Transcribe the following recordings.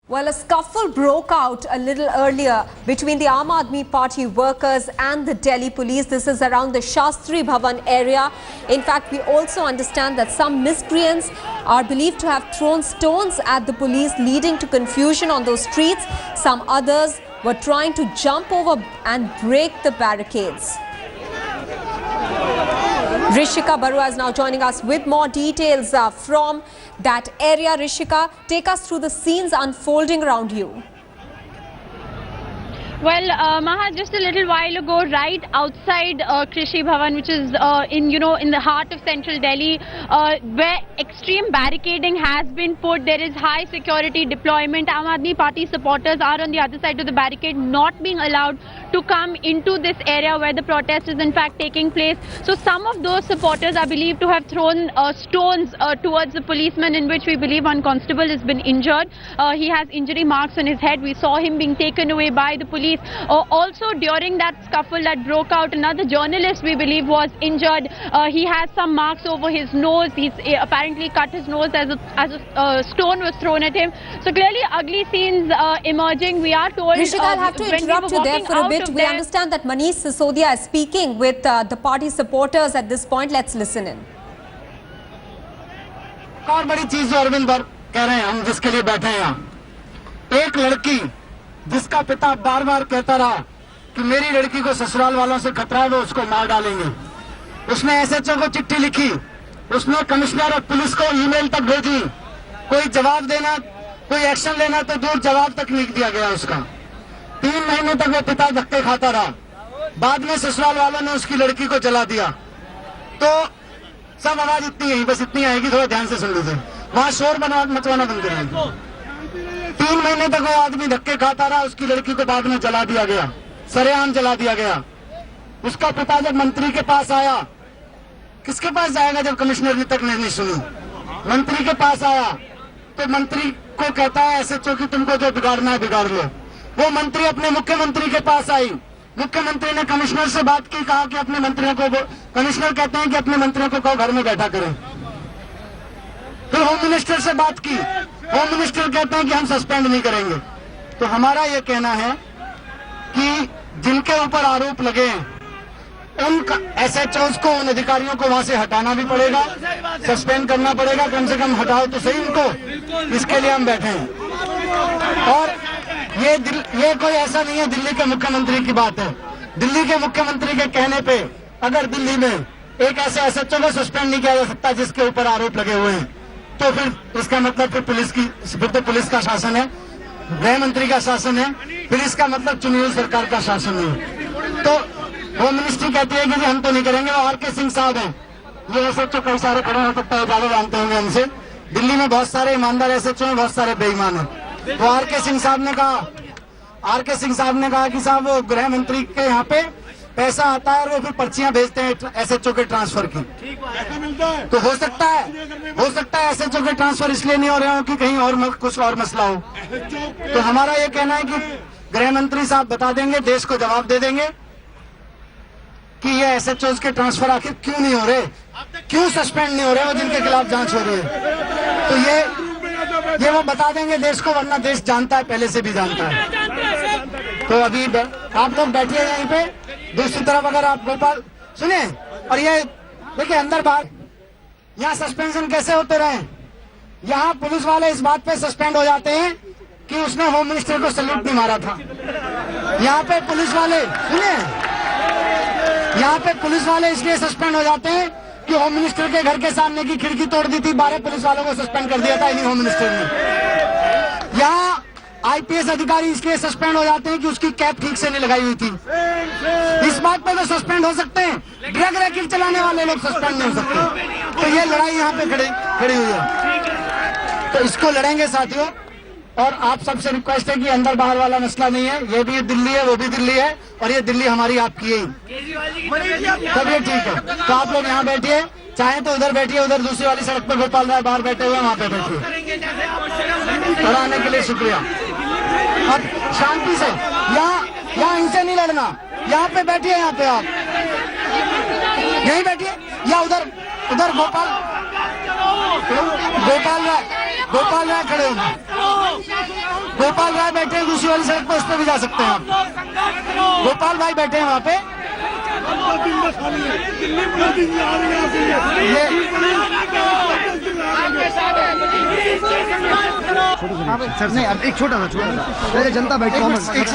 Well, a scuffle broke out a little earlier between the Aam Aadmi Party workers and the Delhi police. This is around the Shastri Bhavan area. In fact, we also understand that some miscreants are believed to have thrown stones at the police, leading to confusion on those streets. Some others were trying to jump over and break the barricades. Rishika Barua is now joining us with more details from that area. Rishika, take us through the scenes unfolding around you. Well, Maha, just a little while ago, right outside Krishi Bhawan, which is in the heart of central Delhi, where extreme barricading has been put, there is high security deployment. Aam Aadmi Party supporters are on the other side of the barricade, not being allowed to come into this area where the protest is in fact taking place. So some of those supporters are believed to have thrown stones towards the policeman, in which we believe one constable has been injured. He has injury marks on his head. We saw him being taken away by the police. Also, during that scuffle that broke out, another journalist, we believe, was injured. He has some marks over his nose. He's apparently cut his nose as a stone was thrown at him. So clearly ugly scenes emerging. We are told... Rishika, I'll have to interrupt you there for a bit. We understand that Manish Sisodia is speaking with the party supporters at this point. Let's listen in. और बड़ी चीज जो अरविंद कह रहे हैं, हम जिसके लिए बैठे हैं यहाँ, एक लड़की जिसका पिता बार बार कहता रहा कि मेरी लड़की को ससुराल वालों से खतरा है, वो उसको मार डालेंगे। उसने एसएचओ को चिट्ठी लिखी, उसने कमिश्नर और पुलिस को ईमेल तक भेजी। कोई जवाब देना, कोई एक्शन लेना तो दूर, जवाब तक नहीं दिया गया उसका। 3 महीने तक वो पिता धक्के खाता रहा। बाद में ससुराल वालों ने उसकी लड़की को जला दिया। तो सब आवाज इतनी है, बस इतनी आएगी, थोड़ा ध्यान से सुन लीजिए। वहां शोर मचवाना बंद करेंगे। 3 महीने तक वो आदमी धक्के खाता रहा, उसकी लड़की को बाद में जला दिया गया, सरेआम जला दिया गया। उसका पिता जब मंत्री के पास आया, किसके पास जाएगा जब कमिश्नर ने तक नहीं सुनी? मंत्री के पास आया तो मंत्री को कहता है एसएचओ की तुमको जो बिगाड़ना है बिगाड़ लो। वो मंत्री अपने मुख्यमंत्री के पास आई, मुख्यमंत्री ने कमिश्नर से बात की, कहा कि अपने मंत्रियों को, कमिश्नर कहते हैं कि अपने मंत्रियों को कहो घर में बैठा करें। फिर होम मिनिस्टर से बात की, होम मिनिस्टर कहते हैं कि हम सस्पेंड नहीं करेंगे। तो हमारा ये कहना है कि जिनके ऊपर आरोप लगे उन एसएचओस को, उन अधिकारियों को वहां से हटाना भी पड़ेगा, सस्पेंड करना पड़ेगा, कम से कम हटाओ तो सही उनको। इसके लिए हम बैठे हैं। और ये कोई ऐसा नहीं है दिल्ली के मुख्यमंत्री की बात है। दिल्ली के मुख्यमंत्री के कहने पे अगर दिल्ली में एक ऐसे एसएचओ को सस्पेंड नहीं किया जा सकता जिसके ऊपर आरोप लगे हुए हैं, तो फिर इसका मतलब फिर तो पुलिस का शासन है, गृह मंत्री का शासन है, फिर इसका मतलब चुनी हुई सरकार का शासन है। तो होम मिनिस्ट्री कहती है कि हम तो नहीं करेंगे। वो आर के सिंह साहब हैं, ये एसएचओ कई सारे खड़े हो सकता है, ज्यादा जानते होंगे हमसे। दिल्ली में बहुत सारे ईमानदार एसएचओ हैं, बहुत सारे बेईमान हैं। तो आर के सिंह साहब ने कहा कि साहब वो गृह मंत्री के यहाँ पे पैसा आता है और वो फिर पर्चियां भेजते हैं एसएचओ के ट्रांसफर की। तो हो सकता है एसएचओ के ट्रांसफर इसलिए नहीं हो रहे हो कि कहीं और कुछ और मसला हो। तो हमारा ये कहना है कि गृह मंत्री साहब बता देंगे, देश को जवाब दे देंगे कि ये एसएचओ के ट्रांसफर आखिर क्यों नहीं हो रहे, क्यों सस्पेंड नहीं हो रहे, वो जिनके खिलाफ जांच हो रही है। तो ये वो बता देंगे देश को, वरना देश जानता है, पहले से भी जानता है। तो अभी आप लोग बैठिए यहीं पे। दूसरी तरफ अगर आप भोपाल सुने, और ये देखिए अंदर बाहर यहाँ सस्पेंशन कैसे होते रहे। यहाँ पुलिस वाले इस बात पे सस्पेंड हो जाते हैं कि उसने होम मिनिस्टर को सैल्यूट नहीं मारा था। यहाँ पे पुलिस वाले सुने, यहाँ पे पुलिस वाले इसलिए सस्पेंड हो जाते हैं कि होम मिनिस्टर के घर के सामने की खिड़की तोड़ दी थी, 12 पुलिस वालों को सस्पेंड कर दिया था इन्हीं होम मिनिस्टर ने। यहाँ आईपीएस अधिकारी इसलिए सस्पेंड हो जाते हैं कि उसकी कैप ठीक से नहीं लगाई हुई थी। इस बात पे तो सस्पेंड हो सकते हैं, ड्रग रैकेट चलाने वाले लोग सस्पेंड नहीं हो सकते। तो ये लड़ाई यहाँ पे खड़ी हुई है, तो इसको लड़ेंगे साथियों। और आप सबसे रिक्वेस्ट है कि अंदर बाहर वाला मसला नहीं है, ये भी दिल्ली है, वो भी दिल्ली है, और ये दिल्ली हमारी आपकी है, तब ये ठीक है। तो आप लोग यहाँ बैठिए, चाहे तो उधर बैठिए, उधर दूसरी वाली सड़क पे गोपाल राय बाहर बैठे हुए, वहाँ पे बैठिए। खड़ा आने के लिए शुक्रिया। अब शांति से यहाँ इनसे नहीं लड़ना, यहाँ पे बैठिए, यहाँ पे आप यहीं बैठिए, या उधर गोपाल राय खड़े होंगे। भाई बैठे हैं दूसरी वाली सड़क पर, उस पर भी जा सकते हैं आप। गोपाल भाई बैठे हैं वहाँ पे। सर नहीं, अब एक छोटा सा जनता बैठी एक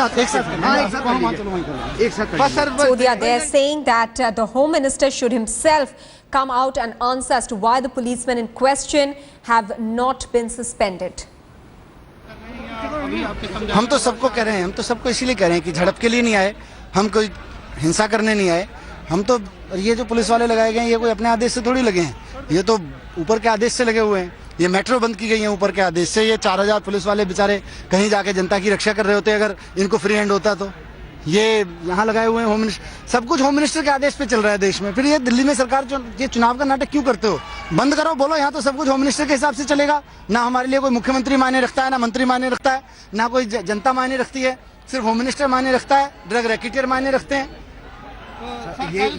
साथ Sisodia, they are saying that the Home Minister should himself come out and answer as to why the policemen in question have not been suspended. हम तो सबको कह रहे हैं, हम तो सबको इसीलिए कह रहे हैं कि झड़प के लिए नहीं आए, हम कोई हिंसा करने नहीं आए। हम तो ये जो पुलिस वाले लगाए गए हैं ये कोई अपने आदेश से थोड़ी लगे हैं, ये तो ऊपर के आदेश से लगे हुए हैं। ये मेट्रो बंद की गई है ऊपर के आदेश से। ये 4000 पुलिस वाले बेचारे कहीं जाके जनता की रक्षा कर रहे होते अगर इनको फ्री हैंड होता तो। ये यहाँ लगाए हुए हैं होम मिनिस्टर, सब कुछ होम मिनिस्टर के आदेश पे चल रहा है देश में। फिर ये दिल्ली में सरकार ये चुनाव का नाटक क्यों करते हो? बंद करो, बोलो यहाँ तो सब कुछ होम मिनिस्टर के हिसाब से चलेगा। ना हमारे लिए कोई मुख्यमंत्री मायने रखता है, ना मंत्री मायने रखता है, ना कोई जनता मायने रखती है, सिर्फ होम मिनिस्टर मायने रखता है, ड्रग रैकेटियर मायने रखते हैं। ये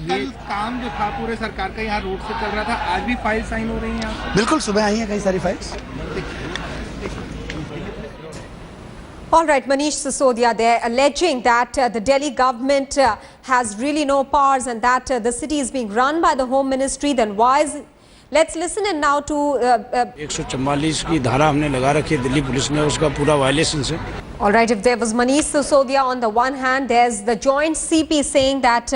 काम जो था पूरे सरकार का यहाँ रोड से चल रहा था, आज भी फाइल साइन हो रही है यहाँ? बिल्कुल, सुबह आई है कई सारी files. All right, Manish Sisodia, they're alleging that the Delhi government has really no powers and that the city is being run by the Home Ministry. Then why is it? Let's listen in now to 144 की धारा हमने लगा रखी है Delhi police ने, उसका पूरा violation से। All right, if there was Manish Sisodia on the one hand, there's the joint CP saying that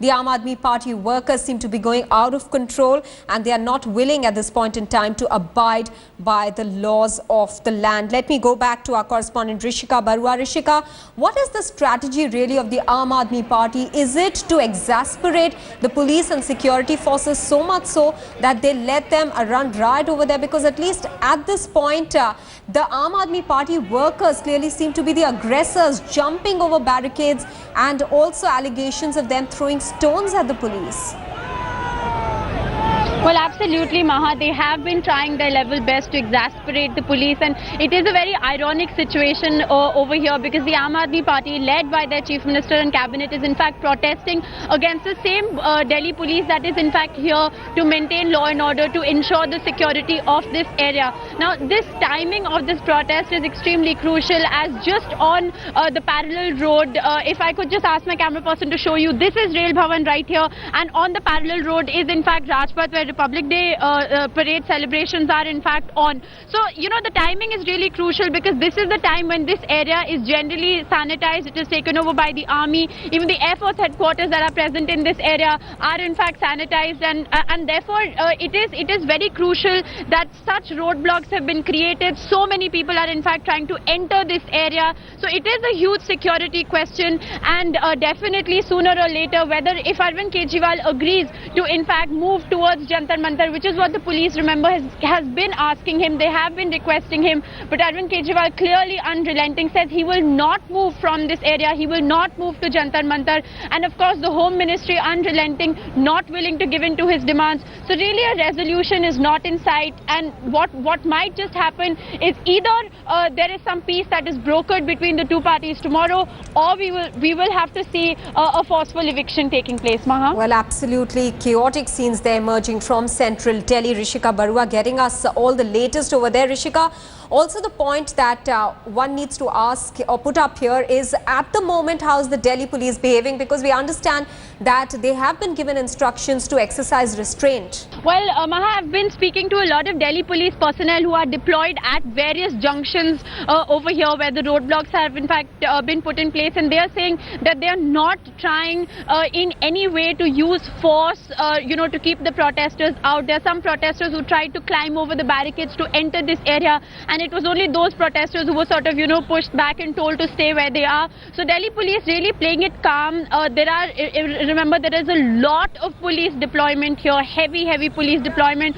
the Aam Aadmi Party workers seem to be going out of control and they are not willing at this point in time to abide by the laws of the land. Let me go back to our correspondent Rishika Barua. Rishika, what is the strategy really of the Aam Aadmi Party? Is it to exasperate the police and security forces so much so that they let them run riot over there? Because at least at this point, the Aam Aadmi Party workers clearly seem to be the aggressors, jumping over barricades, and also allegations of them throwing stones at the police. Well, absolutely, Maha. They have been trying their level best to exasperate the police, and it is a very ironic situation over here because the Aam Aadmi Party, led by their Chief Minister and Cabinet, is in fact protesting against the same Delhi police that is in fact here to maintain law and order, to ensure the security of this area. Now, this timing of this protest is extremely crucial, as just on the parallel road, if I could just ask my camera person to show you, this is Rail Bhavan right here, and on the parallel road is in fact Rajpath, where Republic Day parade celebrations are in fact on. So, you know, the timing is really crucial because this is the time when this area is generally sanitized. It is taken over by the army. Even the Air Force headquarters that are present in this area are in fact sanitized, and therefore it is very crucial that such roadblocks have been created. So many people are in fact trying to enter this area. So it is a huge security question, and definitely sooner or later, whether if Arvind Kejriwal agrees to in fact move towards Jantar Mantar, which is what the police, remember, has been asking him, they have been requesting him, but Arvind Kejriwal, clearly unrelenting, says he will not move from this area, he will not move to Jantar Mantar, and of course the Home Ministry, unrelenting, not willing to give in to his demands. So really a resolution is not in sight, and what might just happen is either there is some peace that is brokered between the two parties tomorrow, or we will have to see a forceful eviction taking place. Maha? Well, absolutely chaotic scenes there emerging from central Delhi. Rishika Barua getting us all the latest over there. Rishika, also the point that one needs to ask or put up here is, at the moment, how is the Delhi police behaving? Because we understand that they have been given instructions to exercise restraint. Well, Maha, I've been speaking to a lot of Delhi police personnel who are deployed at various junctions over here where the roadblocks have in fact been put in place, and they are saying that they are not trying in any way to use force, you know, to keep the protesters out. There are some protesters who tried to climb over the barricades to enter this area, and it was only those protesters who were sort of, you know, pushed back and told to stay where they are. So Delhi police really playing it calm. Remember, there is a lot of police deployment here, heavy police deployment.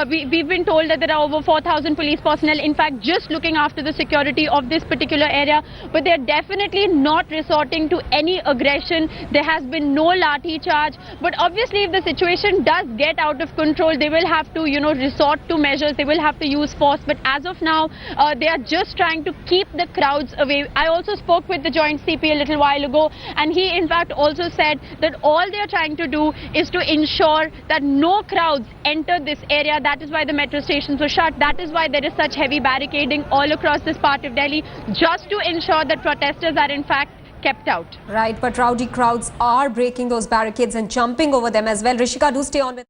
We've been told that there are over 4,000 police personnel, in fact, just looking after the security of this particular area. But they're definitely not resorting to any aggression. There has been no lathi charge. But obviously, if the situation does get out of control, they will have to, you know, resort to measures. They will have to use force. But as as of now, they are just trying to keep the crowds away. I also spoke with the Joint CP a little while ago, and he in fact also said that all they are trying to do is to ensure that no crowds enter this area. That is why the metro stations were shut. That is why there is such heavy barricading all across this part of Delhi, just to ensure that protesters are in fact kept out. Right, but rowdy crowds are breaking those barricades and jumping over them as well. Rishika, do stay on with